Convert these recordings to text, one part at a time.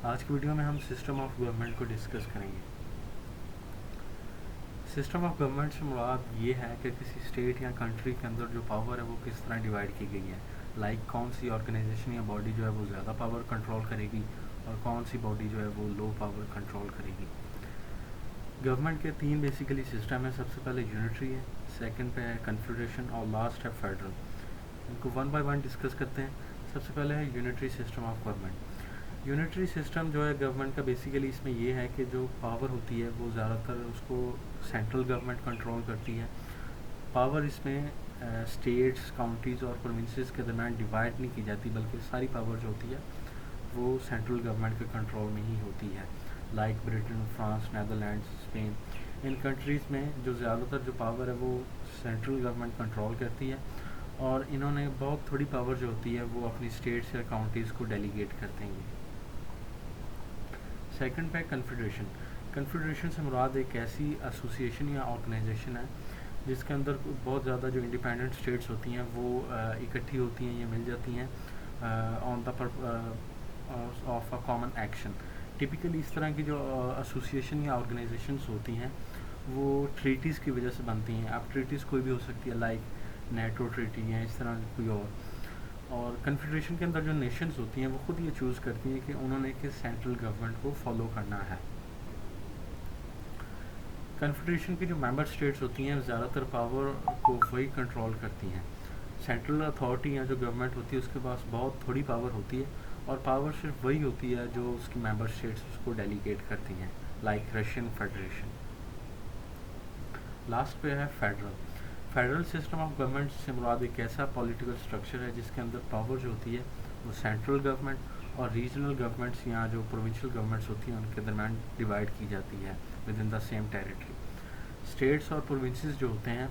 آج کی ویڈیو میں ہم سسٹم آف گورنمنٹ کو ڈسکس کریں گے. سسٹم آف گورنمنٹ سے مراد یہ ہے کہ کسی اسٹیٹ یا کنٹری کے اندر جو پاور ہے وہ کس طرح ڈیوائڈ کی گئی ہے. لائک کون سی آرگنائزیشن یا باڈی جو ہے وہ زیادہ پاور کنٹرول کرے گی اور کون سی باڈی جو ہے وہ لو پاور کنٹرول کرے گی. گورنمنٹ کے 3 بیسیکلی سسٹم ہیں. سب سے پہلے یونٹری ہے، سیکنڈ پہ ہے کنفیڈریشن اور لاسٹ ہے فیڈرل. ان کو ون بائی ون ڈسکس کرتے ہیں. سب سے پہلے ہے unitary system of government. Unitary system جو ہے گورنمنٹ کا بیسیکلی اس میں یہ ہے کہ جو پاور ہوتی ہے وہ زیادہ تر اس کو سینٹرل گورنمنٹ کنٹرول کرتی ہے. پاور اس میں اسٹیٹس، کاؤنٹیز اور پروونسز کے درمیان ڈیوائڈ نہیں کی جاتی، بلکہ ساری پاور جو ہوتی ہے وہ سینٹرل گورنمنٹ کے کنٹرول میں ہی ہوتی ہے. Like Britain, France, Netherlands, Spain, ان کنٹریز میں جو زیادہ تر جو پاور ہے وہ سینٹرل گورنمنٹ کنٹرول کرتی ہے، اور انہوں نے بہت تھوڑی پاور جو ہوتی ہے وہ اپنی اسٹیٹس یا کاؤنٹیز کو ڈیلیگیٹ کرتے ہیں. سیکنڈ پہ کنفیڈریشن. کنفیڈریشن سے مراد ایک ایسی ایسوسیشن یا آرگنائزیشن ہے جس کے اندر بہت زیادہ جو انڈیپینڈنٹ اسٹیٹس ہوتی ہیں وہ اکٹھی ہوتی ہیں یا مل جاتی ہیں on the of a common action. Typically اس طرح کی جو ایسوسیشن یا آرگنائزیشنس ہوتی ہیں وہ ٹریٹیز کی وجہ سے بنتی ہیں. اب ٹریٹیز کوئی بھی ہو سکتی ہے، لائک نیٹو ٹریٹی یا اس طرح کوئی اور کنفیڈریشن کے اندر جو نیشنز ہوتی ہیں وہ خود یہ چوز کرتی ہیں کہ انہوں نے کس سینٹرل گورنمنٹ کو فالو کرنا ہے. کنفیڈریشن کی جو ممبر اسٹیٹس ہوتی ہیں زیادہ تر پاور کو وہی کنٹرول کرتی ہیں. سینٹرل اتھارٹی یا جو گورنمنٹ ہوتی ہے اس کے پاس بہت تھوڑی پاور ہوتی ہے، اور پاور صرف وہی ہوتی ہے جو اس کی ممبر اسٹیٹس اس کو ڈیلیگیٹ کرتی ہیں، لائک رشین فیڈریشن. لاسٹ پہ ہے federal. Federal system of government سے مراد ایک ایسا پولیٹیکل اسٹرکچر ہے جس کے اندر پاور جو ہوتی ہے وہ سینٹرل گورنمنٹ اور ریجنل گورنمنٹس یا جو پروونشل گورنمنٹس ہوتی ہیں ان کے درمیان ڈیوائڈ کی جاتی ہے within the same territory. States اور پروونسز جو ہوتے ہیں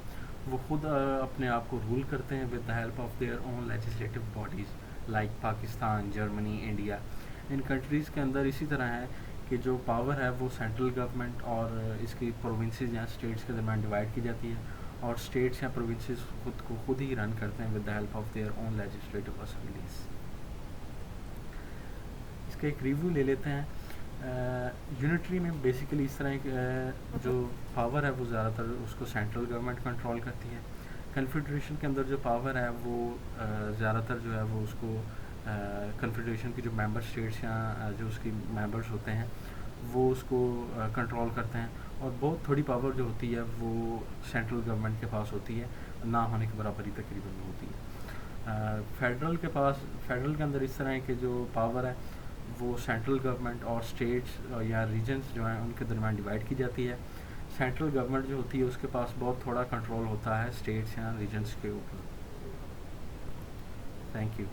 وہ خود اپنے آپ کو رول کرتے ہیں with the help of their own legislative bodies, like Pakistan, Germany, India. ان کنٹریز کے اندر اسی طرح ہے کہ جو پاور ہے وہ سینٹرل گورنمنٹ اور اس کی پروونسز یا اسٹیٹس کے درمیان ڈیوائڈ کی جاتی ہے، اور اسٹیٹس یا پروونسز خود ہی رن کرتے ہیں with the help of their own legislative assemblies. اس کا ایک ریویو لے لیتے ہیں. یونٹری میں بیسیکلی اس طرح جو پاور ہے وہ زیادہ تر اس کو سینٹرل گورنمنٹ کنٹرول کرتی ہے. کنفیڈریشن کے اندر جو پاور ہے وہ زیادہ تر جو ہے وہ اس کو کنفیڈریشن کی جو ممبر اسٹیٹس یا جو اس کی ممبرس ہوتے ہیں وہ اس کو کنٹرول کرتے ہیں، اور بہت تھوڑی پاور جو ہوتی ہے وہ سینٹرل گورنمنٹ کے پاس ہوتی ہے، نہ ہونے کے برابر ہی تقریباً ہوتی ہے. فیڈرل کے اندر اس طرح ہے کہ جو پاور ہے وہ سینٹرل گورنمنٹ اور اسٹیٹس یا ریجنس جو ہیں ان کے درمیان ڈیوائڈ کی جاتی ہے. سینٹرل گورنمنٹ جو ہوتی ہے اس کے پاس بہت تھوڑا کنٹرول ہوتا ہے اسٹیٹس یا ریجنس کے اوپر. Thank you.